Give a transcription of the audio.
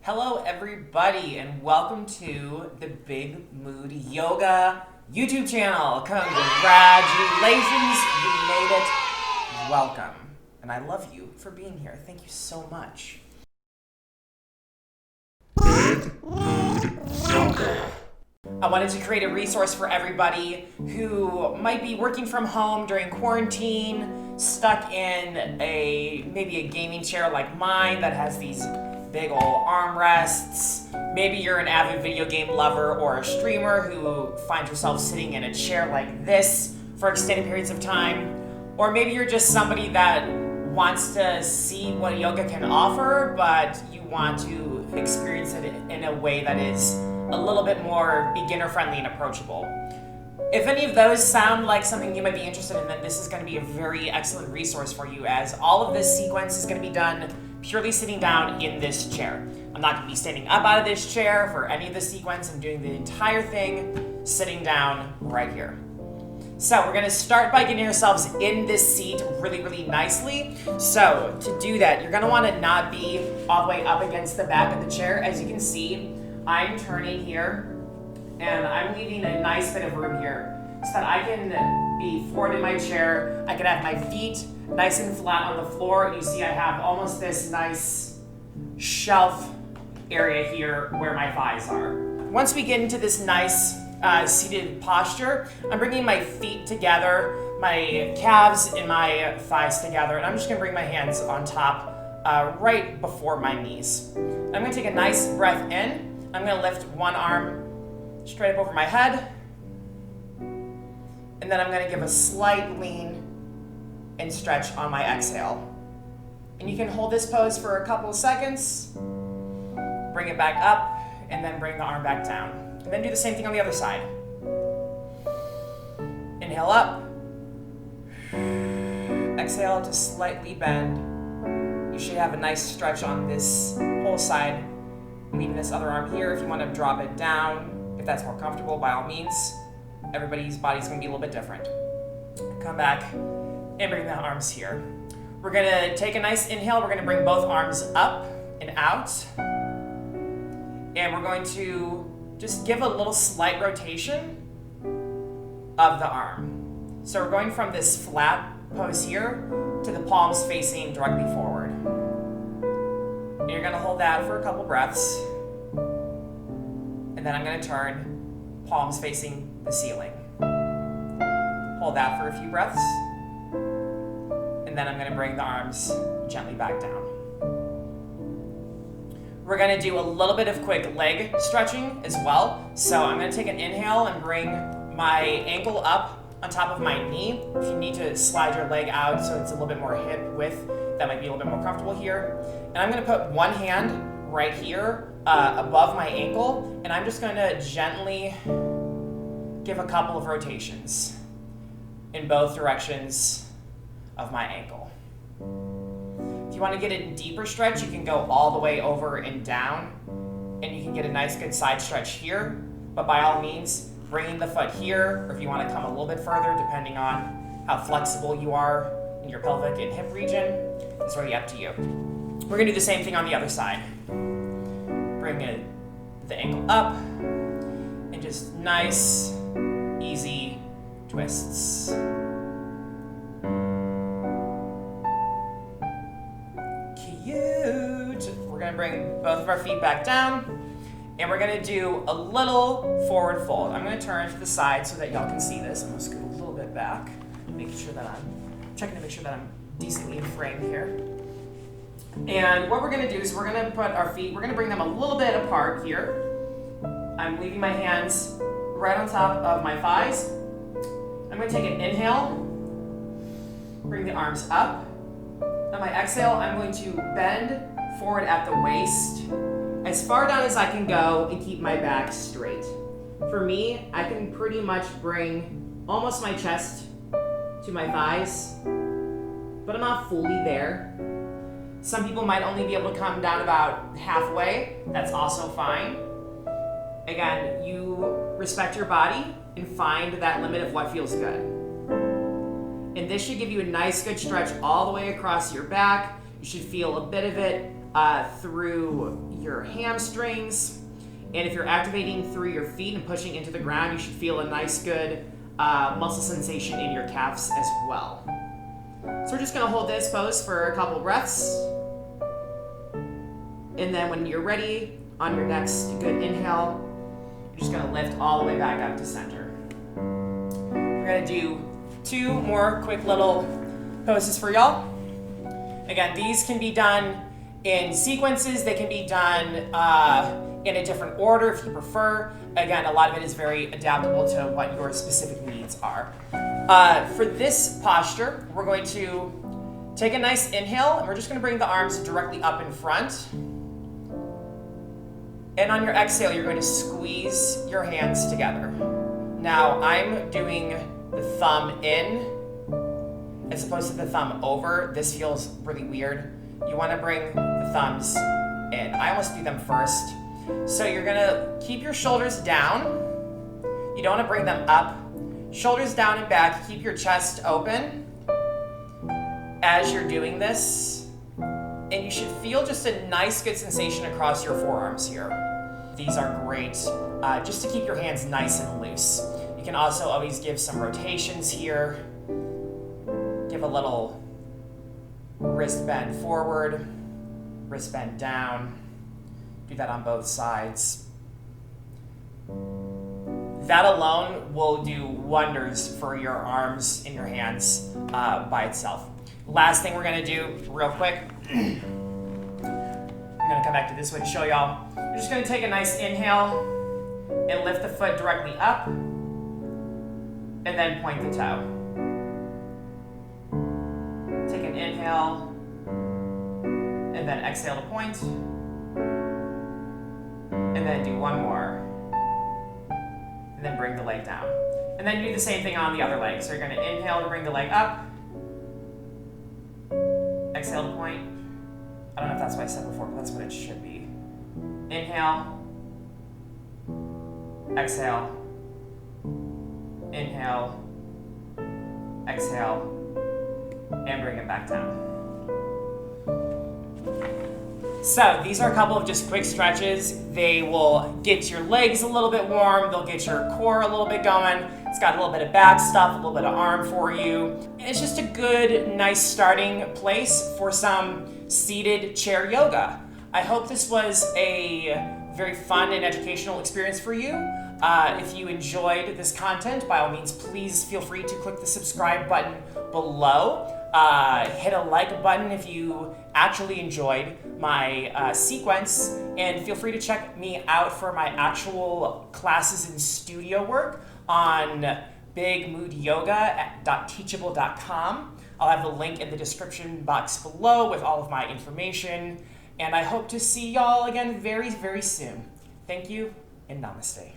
Hello, everybody, and welcome to the Big Mood Yoga YouTube channel. Congratulations, you made it. Welcome. And I love you for being here. Thank you so much. I wanted to create a resource for everybody who might be working from home during quarantine, stuck in maybe a gaming chair like mine that has these big ol' armrests. Maybe you're an avid video game lover or a streamer who finds yourself sitting in a chair like this for extended periods of time. Or maybe you're just somebody that wants to see what yoga can offer, but you want to experience it in a way that is a little bit more beginner-friendly and approachable. If any of those sound like something you might be interested in, then this is going to be a very excellent resource for you, as all of this sequence is going to be done purely sitting down in this chair. I'm not going to be standing up out of this chair for any of the sequence. I'm doing the entire thing sitting down right here. So we're going to start by getting ourselves in this seat really, really nicely. So to do that, you're going to want to not be all the way up against the back of the chair. As you can see, I'm turning here, and I'm leaving a nice bit of room here so that I can be forward in my chair. I can have my feet nice and flat on the floor. You see I have almost this nice shelf area here where my thighs are. Once we get into this nice seated posture, I'm bringing my feet together, my calves and my thighs together, and I'm just gonna bring my hands on top right before my knees. I'm gonna take a nice breath in. I'm gonna lift one arm straight up over my head, and then I'm gonna give a slight lean and stretch on my exhale. And you can hold this pose for a couple of seconds, bring it back up, and then bring the arm back down. And then do the same thing on the other side. Inhale up, exhale to slightly bend. You should have a nice stretch on this whole side. Leaving this other arm here. If you want to drop it down, if that's more comfortable, by all means. Everybody's body's going to be a little bit different. Come back and bring the arms here. We're going to take a nice inhale. We're going to bring both arms up and out. And we're going to just give a little slight rotation of the arm. So we're going from this flat pose here to the palms facing directly forward. And you're going to hold that for a couple breaths. And then I'm going to turn palms facing the ceiling. Hold that for a few breaths. And then I'm going to bring the arms gently back down. We're going to do a little bit of quick leg stretching as well. So I'm going to take an inhale and bring my ankle up on top of my knee. If you need to slide your leg out so it's a little bit more hip width, that might be a little bit more comfortable here. And I'm going to put one hand right here above my ankle, and I'm just going to gently give a couple of rotations in both directions of my ankle. If you want to get a deeper stretch, you can go all the way over and down, and you can get a nice good side stretch here. But by all means, bringing the foot here, or if you want to come a little bit further, depending on how flexible you are in your pelvic and hip region, it's really up to you. We're going to do the same thing on the other side. Bring the ankle up, and just nice, easy twists. Cute. We're going to bring both of our feet back down, and we're going to do a little forward fold. I'm going to turn to the side so that y'all can see this. I'm going to scoot a little bit back, making sure that I'm checking to make sure that I'm decently in frame here. And what we're going to do is we're going to put our feet, we're going to bring them a little bit apart here. I'm leaving my hands right on top of my thighs. I'm going to take an inhale, bring the arms up. On my exhale, I'm going to bend forward at the waist, as far down as I can go, and keep my back straight. For me, I can pretty much bring almost my chest to my thighs, but I'm not fully there. Some people might only be able to come down about halfway. That's also fine. Again, you respect your body and find that limit of what feels good. And this should give you a nice good stretch all the way across your back. You should feel a bit of it through your hamstrings. And if you're activating through your feet and pushing into the ground, you should feel a nice, good muscle sensation in your calves as well. So we're just gonna hold this pose for a couple breaths. And then when you're ready, on your next good inhale, you're just gonna lift all the way back up to center. We're gonna do 2 more quick little poses for y'all. Again, these can be done in sequences. They can be done in a different order if you prefer. Again, a lot of it is very adaptable to what your specific needs are. For this posture, we're going to take a nice inhale, and we're just gonna bring the arms directly up in front. And on your exhale, you're going to squeeze your hands together. Now, I'm doing the thumb in as opposed to the thumb over. This feels really weird. You want to bring the thumbs in. I almost do them first. So you're going to keep your shoulders down. You don't want to bring them up. Shoulders down and back. Keep your chest open as you're doing this. And you should feel just a nice, good sensation across your forearms here. These are great just to keep your hands nice and loose. You can also always give some rotations here. Give a little wrist bend forward, wrist bend down. Do that on both sides. That alone will do wonders for your arms and your hands by itself. Last thing we're gonna do real quick. I'm gonna come back to this way to show y'all. You're just gonna take a nice inhale and lift the foot directly up and then point the toe. Take an inhale and then exhale to point. And then do one more. And then bring the leg down. And then do the same thing on the other leg. So you're gonna inhale to bring the leg up. Exhale to point. I don't know if that's what I said before, but that's what it should be. Inhale. Exhale. Inhale. Exhale. And bring it back down. So these are a couple of just quick stretches. They will get your legs a little bit warm. They'll get your core a little bit going. It's got a little bit of back stuff, a little bit of arm for you. And it's just a good, nice starting place for some seated chair yoga. I hope this was a very fun and educational experience for you. If you enjoyed this content, by all means, please feel free to click the subscribe button below. Hit a like button if you actually enjoyed my sequence, and feel free to check me out for my actual classes and studio work on bigmoodyoga.teachable.com. I'll have the link in the description box below with all of my information, and I hope to see y'all again very, very soon. Thank you, and namaste.